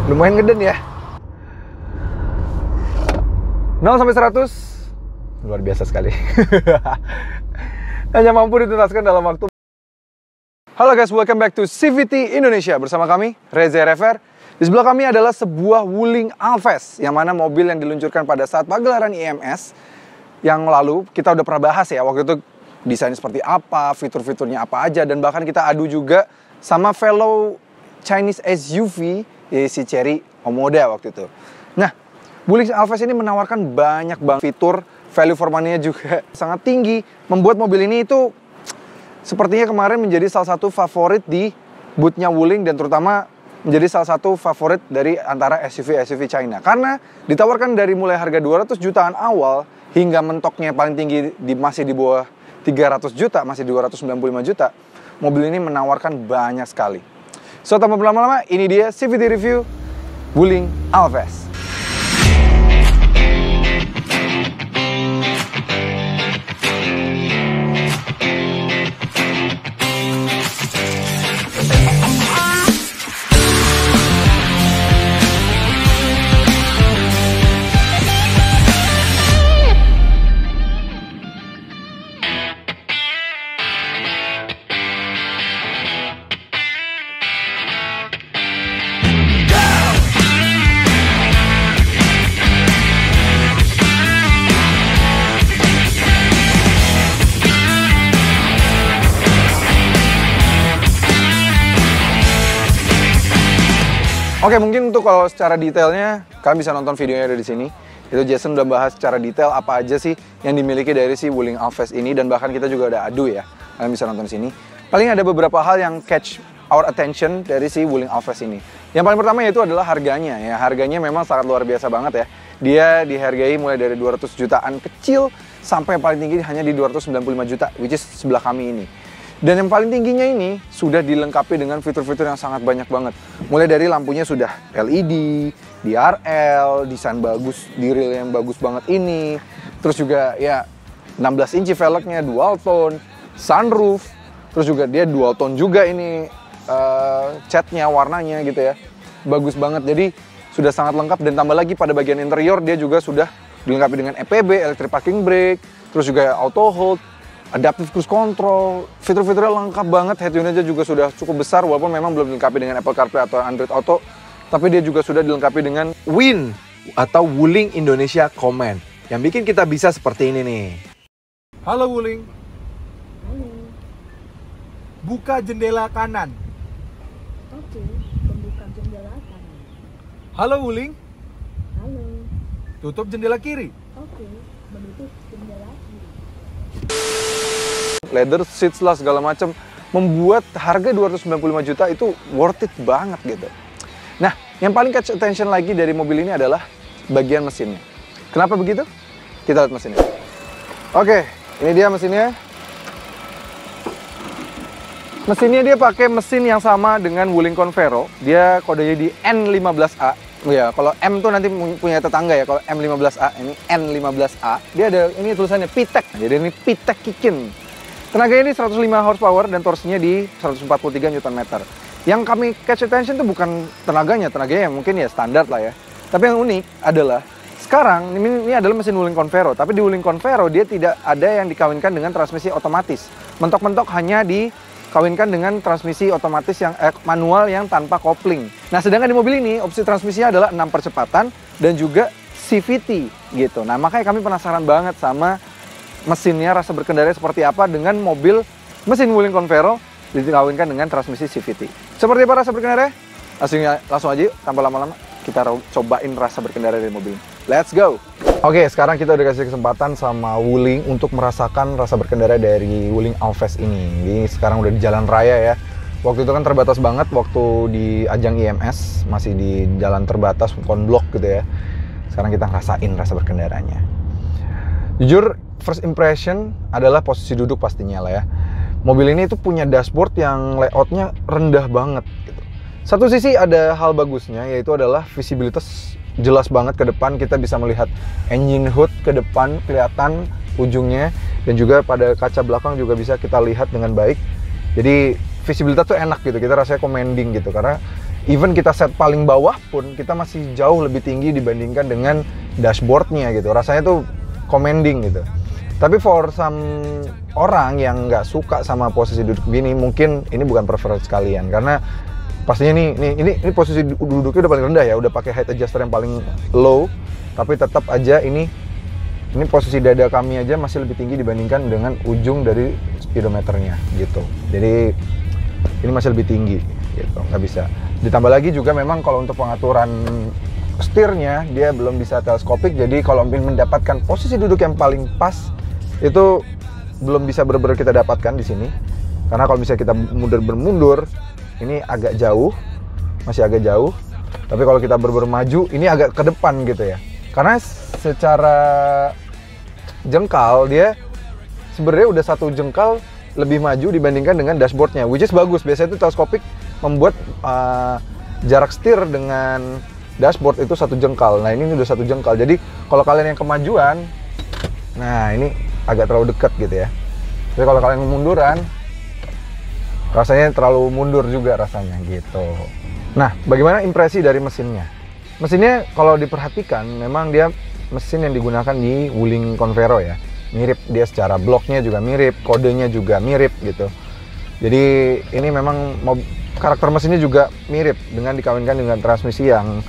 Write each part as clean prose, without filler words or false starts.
Lumayan ngeden ya. 0 sampai 100 luar biasa sekali. Hanya mampu dituntaskan dalam waktu. Halo guys, welcome back to CVT Indonesia. Bersama kami, Reza Rever. Di sebelah kami adalah sebuah Wuling Alphest, yang mana mobil yang diluncurkan pada saat pagelaran IMS yang lalu. Kita udah pernah bahas ya, waktu itu desain seperti apa, fitur-fiturnya apa aja, dan bahkan kita adu juga sama fellow Chinese SUV, si Chery Omoda waktu itu. Nah, Wuling Alphest ini menawarkan banyak banget fitur, value for money-nya juga sangat tinggi, membuat mobil ini itu sepertinya kemarin menjadi salah satu favorit di booth-nya Wuling, dan terutama menjadi salah satu favorit dari antara SUV-SUV China. Karena ditawarkan dari mulai harga 200 jutaan awal hingga mentoknya paling tinggi masih di bawah 300 juta, masih 295 juta. Mobil ini menawarkan banyak sekali. So, tanpa berlama-lama, ini dia CVT Review Wuling Alphest. Oke, mungkin untuk kalau secara detailnya, kalian bisa nonton videonya ada di sini. Itu Jason udah bahas secara detail apa aja sih yang dimiliki dari si Wuling Alphest ini, dan bahkan kita juga ada adu ya. Kalian bisa nonton di sini. Paling ada beberapa hal yang catch our attention dari si Wuling Alphest ini. Yang paling pertama yaitu adalah harganya. Ya, harganya memang sangat luar biasa banget ya. Dia dihargai mulai dari 200 jutaan kecil sampai paling tinggi hanya di 295 juta, which is sebelah kami ini. Dan yang paling tingginya ini sudah dilengkapi dengan fitur-fitur yang sangat banyak banget. Mulai dari lampunya sudah LED, DRL, desain bagus, detail yang bagus banget ini. Terus juga ya 16 inci velgnya, dual tone, sunroof. Terus juga dia dual tone juga ini catnya, warnanya gitu ya. Bagus banget, jadi sudah sangat lengkap. Dan tambah lagi pada bagian interior dia juga sudah dilengkapi dengan EPB, electric parking brake. Terus juga auto hold, adaptive cruise control, fitur-fiturnya lengkap banget. Head unitnya juga sudah cukup besar, walaupun memang belum dilengkapi dengan Apple CarPlay atau Android Auto, tapi dia juga sudah dilengkapi dengan WIN atau Wuling Indonesia Command, yang bikin kita bisa seperti ini nih. Halo Wuling. Halo. Buka jendela kanan. Oke, membuka jendela kanan. Halo Wuling. Halo. Tutup jendela kiri. Oke, menutup jendela kiri. leather seats lah segala macam, membuat harga 295 juta itu worth it banget gitu. Nah, yang paling catch attention lagi dari mobil ini adalah bagian mesinnya. Kenapa begitu? Kita lihat mesinnya. Oke, ini dia mesinnya. Mesinnya dia pakai mesin yang sama dengan Wuling Convero. Dia kodenya di N15A. Ya, kalau M tuh nanti punya tetangga ya. Kalau M15A, ini N15A. Dia ada ini tulisannya PTEC. Jadi ini PTEC Kikin. Tenaganya ini 105 horsepower dan torsinya di 143 Nm. Yang kami catch attention tuh bukan tenaganya mungkin ya standar lah ya. Tapi yang unik adalah sekarang ini adalah mesin Wuling Convero, tapi di Wuling Convero dia tidak ada yang dikawinkan dengan transmisi otomatis. Mentok-mentok hanya dikawinkan dengan transmisi otomatis yang manual yang tanpa kopling. Nah, sedangkan di mobil ini opsi transmisinya adalah 6 percepatan dan juga CVT gitu. Nah, makanya kami penasaran banget sama mesinnya, rasa berkendara seperti apa dengan mobil mesin Wuling Convero dikawinkan dengan transmisi CVT. Seperti apa rasa berkendara? Langsung aja yuk, tanpa lama-lama kita cobain rasa berkendara dari mobil ini. Let's go! Oke, sekarang kita udah kasih kesempatan sama Wuling untuk merasakan rasa berkendara dari Wuling Alphest ini. Ini sekarang udah di jalan raya ya. Waktu itu kan terbatas banget waktu di ajang IMS, masih di jalan terbatas, konblok gitu ya. Sekarang kita ngerasain rasa berkendaranya. Jujur, first impression adalah posisi duduk pastinya lah ya. Mobil ini tuh punya dashboard yang layoutnya rendah banget gitu. Satu sisi ada hal bagusnya, yaitu adalah visibilitas jelas banget ke depan. Kita bisa melihat engine hood ke depan, kelihatan ujungnya. Dan juga pada kaca belakang juga bisa kita lihat dengan baik. Jadi visibilitas tuh enak gitu, kita rasanya commanding gitu. Karena even kita set paling bawah pun kita masih jauh lebih tinggi dibandingkan dengan dashboardnya gitu. Rasanya tuh commanding gitu. Tapi for some orang yang nggak suka sama posisi duduk gini, mungkin ini bukan preference kalian, karena pastinya ini posisi duduknya udah paling rendah ya, udah pakai height adjuster yang paling low, tapi tetap aja ini posisi dada kami aja masih lebih tinggi dibandingkan dengan ujung dari speedometernya gitu. Jadi ini masih lebih tinggi gitu, nggak bisa. Ditambah lagi juga memang kalau untuk pengaturan setirnya dia belum bisa teleskopik, jadi kalau ingin mendapatkan posisi duduk yang paling pas itu belum bisa benar-benar kita dapatkan di sini. Karena kalau misalnya kita bermundur ini agak jauh, masih agak jauh. Tapi kalau kita maju ini agak ke depan gitu ya. Karena secara jengkal dia sebenarnya udah 1 jengkal lebih maju dibandingkan dengan dashboardnya, which is bagus. Biasanya itu teleskopik membuat jarak setir dengan dashboard itu 1 jengkal. Nah ini udah 1 jengkal. Jadi kalau kalian yang kemajuan, nah ini agak terlalu dekat gitu ya. Tapi kalau kalian kemunduran, rasanya terlalu mundur juga rasanya gitu. Nah, bagaimana impresi dari mesinnya? Mesinnya kalau diperhatikan memang dia mesin yang digunakan di Wuling Convero ya. Mirip dia secara bloknya juga mirip, kodenya juga mirip gitu. Jadi ini memang karakter mesinnya juga mirip dengan dikawinkan dengan transmisi yang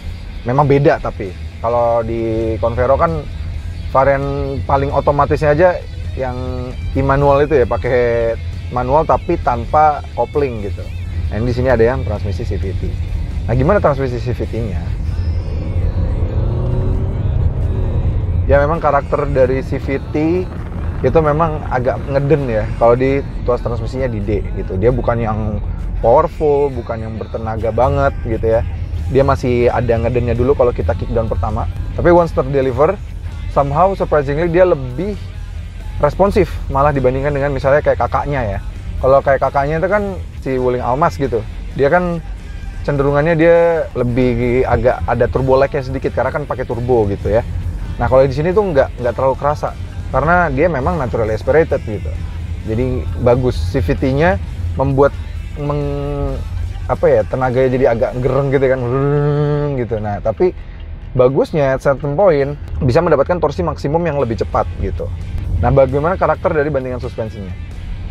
memang beda. Tapi kalau di Convero kan varian paling otomatisnya aja yang e-manual itu ya, pakai manual tapi tanpa kopling gitu. Nah, di sini ada yang transmisi CVT. Nah, gimana transmisi CVT-nya? Ya memang karakter dari CVT itu memang agak ngeden ya. Kalau di tuas transmisinya di D gitu. Dia bukan yang powerful, bukan yang bertenaga banget gitu ya. Dia masih ada ngedennya dulu kalau kita kick down pertama. Tapi once ter-deliver, somehow surprisingly dia lebih responsif malah dibandingkan dengan misalnya kayak kakaknya ya. Kalau kayak kakaknya itu kan si Wuling Almas gitu, dia kan cenderungannya dia lebih agak ada turbo lag-nya sedikit karena kan pakai turbo gitu ya. Nah kalau di sini tuh nggak terlalu kerasa karena dia memang naturally aspirated gitu. Jadi bagus, CVT-nya membuat tenaganya jadi agak gereng gitu kan, gitu. Nah tapi bagusnya at certain point bisa mendapatkan torsi maksimum yang lebih cepat gitu. Nah, bagaimana karakter dari bandingan suspensinya?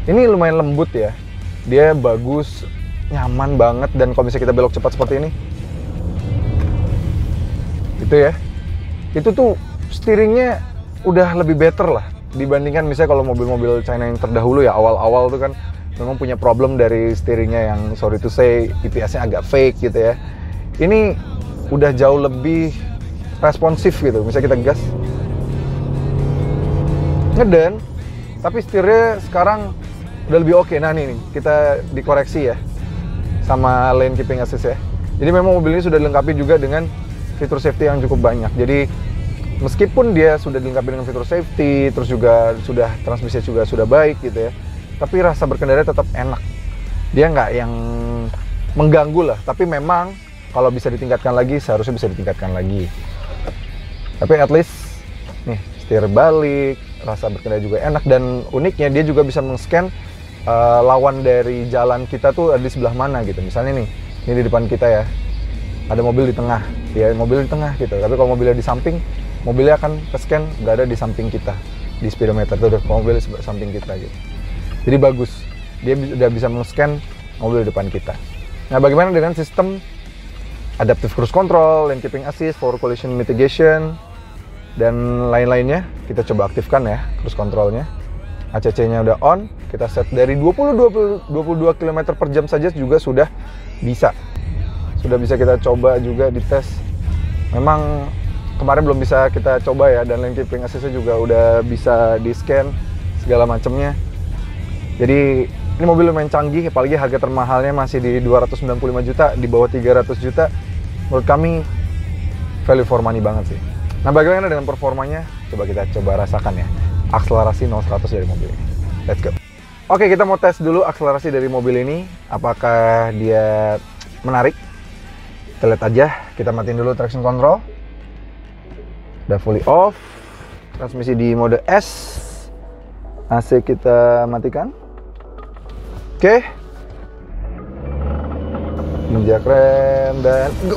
Ini lumayan lembut ya. Dia bagus, nyaman banget, dan kalau misalnya kita belok cepat seperti ini, gitu ya. Itu tuh steeringnya udah lebih better lah dibandingkan misalnya kalau mobil-mobil China yang terdahulu ya, awal-awal tuh kan memang punya problem dari steeringnya yang sorry to say EPS-nya agak fake gitu ya. Ini udah jauh lebih responsif gitu. Misalnya kita gas, ngeden, tapi setirnya sekarang udah lebih oke. Nah nih kita dikoreksi ya sama lane keeping assist ya. Jadi memang mobil ini sudah dilengkapi juga dengan fitur safety yang cukup banyak. Jadi meskipun dia sudah dilengkapi dengan fitur safety, terus juga sudah transmisi juga sudah baik gitu ya, tapi rasa berkendara tetap enak. Dia nggak yang mengganggu lah. Tapi memang kalau bisa ditingkatkan lagi, seharusnya bisa ditingkatkan lagi. Tapi at least nih setir balik, rasa berkendara juga enak, dan uniknya dia juga bisa men-scan lawan dari jalan kita tuh ada di sebelah mana gitu. Misalnya nih, ini di depan kita ya, ada mobil di tengah, ya mobil di tengah gitu. Tapi kalau mobilnya di samping, mobilnya akan ke-scan berada di samping kita, di speedometer tuh, mobil di samping kita gitu. Jadi bagus, dia udah bisa men-scan mobil di depan kita. Nah, bagaimana dengan sistem adaptive cruise control, lane keeping assist, forward collision mitigation, dan lain-lainnya? Kita coba aktifkan ya cruise controlnya. ACC-nya udah on, kita set dari 22 km per jam saja juga sudah bisa. Sudah bisa kita coba juga di tes. Memang kemarin belum bisa kita coba ya, dan lane keeping assist-nya juga udah bisa di scan segala macamnya. Jadi ini mobil lumayan canggih, apalagi harga termahalnya masih di 295 juta, di bawah 300 juta. Menurut kami value for money banget sih. Nah, bagaimana dengan performanya? Coba kita rasakan ya. Akselerasi 0-100 dari mobil ini. Let's go. Oke, kita mau tes dulu akselerasi dari mobil ini. Apakah dia menarik? Kita lihat aja. Kita matiin dulu traction control. Udah fully off. Transmisi di mode S. AC kita matikan. Oke. Injak rem dan go.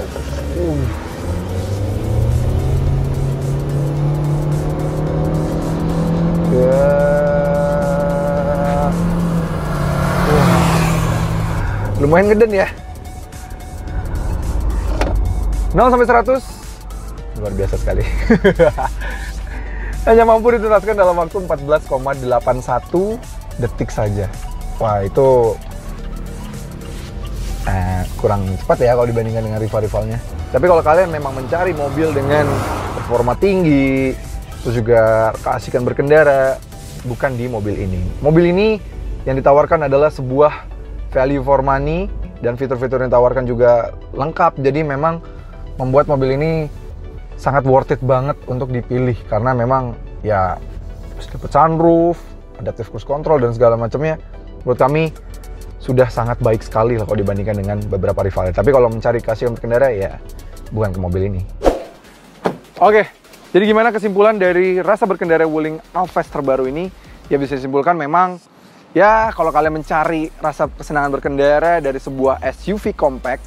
Ya. Lumayan ngeden ya. 0 sampai 100 luar biasa sekali. Hanya mampu dituntaskan dalam waktu 14,81 detik saja. Wah, itu kurang cepat ya kalau dibandingkan dengan rival-rivalnya. Tapi kalau kalian memang mencari mobil dengan performa tinggi, terus juga keasikan berkendara, bukan di mobil ini. Mobil ini yang ditawarkan adalah sebuah value for money, dan fitur-fitur yang ditawarkan juga lengkap. Jadi memang membuat mobil ini sangat worth it banget untuk dipilih, karena memang ya dapat sunroof, adaptive cruise control dan segala macamnya. Menurut kami sudah sangat baik sekali lah kalau dibandingkan dengan beberapa rivalnya. Tapi kalau mencari keasikan berkendara ya bukan ke mobil ini. Oke, jadi gimana kesimpulan dari rasa berkendara Wuling Alphest terbaru ini? Ya bisa disimpulkan memang ya kalau kalian mencari rasa kesenangan berkendara dari sebuah SUV compact,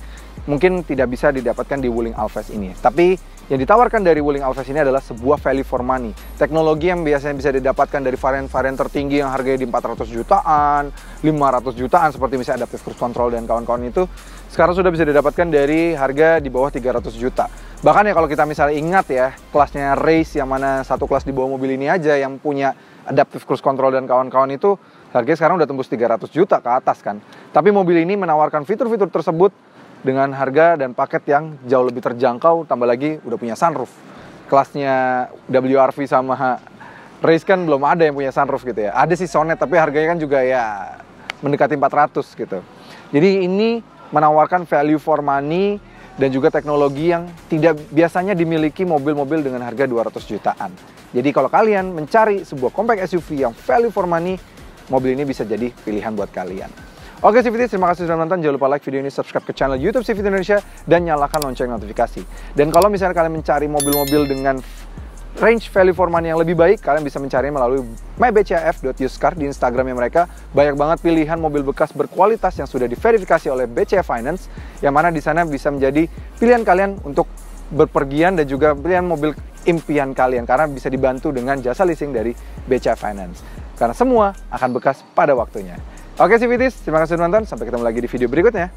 mungkin tidak bisa didapatkan di Wuling Alphest ini. Tapi yang ditawarkan dari Wuling Alphest ini adalah sebuah value for money. Teknologi yang biasanya bisa didapatkan dari varian-varian tertinggi yang harganya di 400 jutaan, 500 jutaan seperti misalnya adaptive cruise control dan kawan-kawan itu, sekarang sudah bisa didapatkan dari harga di bawah 300 juta. Bahkan ya kalau kita misalnya ingat ya, kelasnya race yang mana satu kelas di bawah mobil ini aja yang punya adaptive cruise control dan kawan-kawan itu, harganya sekarang udah tembus 300 juta ke atas kan. Tapi mobil ini menawarkan fitur-fitur tersebut dengan harga dan paket yang jauh lebih terjangkau, tambah lagi udah punya sunroof. Kelasnya WRV sama Race kan belum ada yang punya sunroof gitu ya. Ada sih Sonet, tapi harganya kan juga ya mendekati 400 gitu. Jadi ini menawarkan value for money dan juga teknologi yang tidak biasanya dimiliki mobil-mobil dengan harga 200 jutaan. Jadi kalau kalian mencari sebuah compact SUV yang value for money, mobil ini bisa jadi pilihan buat kalian. Oke CVT, terima kasih sudah menonton. Jangan lupa like video ini, subscribe ke channel YouTube CVT Indonesia, dan nyalakan lonceng notifikasi. Dan kalau misalnya kalian mencari mobil-mobil dengan range value for money yang lebih baik, kalian bisa mencarinya melalui mybcaf.uscar di Instagramnya mereka. Banyak banget pilihan mobil bekas berkualitas yang sudah diverifikasi oleh BCA Finance, yang mana di sana bisa menjadi pilihan kalian untuk berpergian dan juga pilihan mobil impian kalian, karena bisa dibantu dengan jasa leasing dari BCA Finance. Karena semua akan bekas pada waktunya. Oke CVTs, terima kasih sudah menonton. Sampai ketemu lagi di video berikutnya.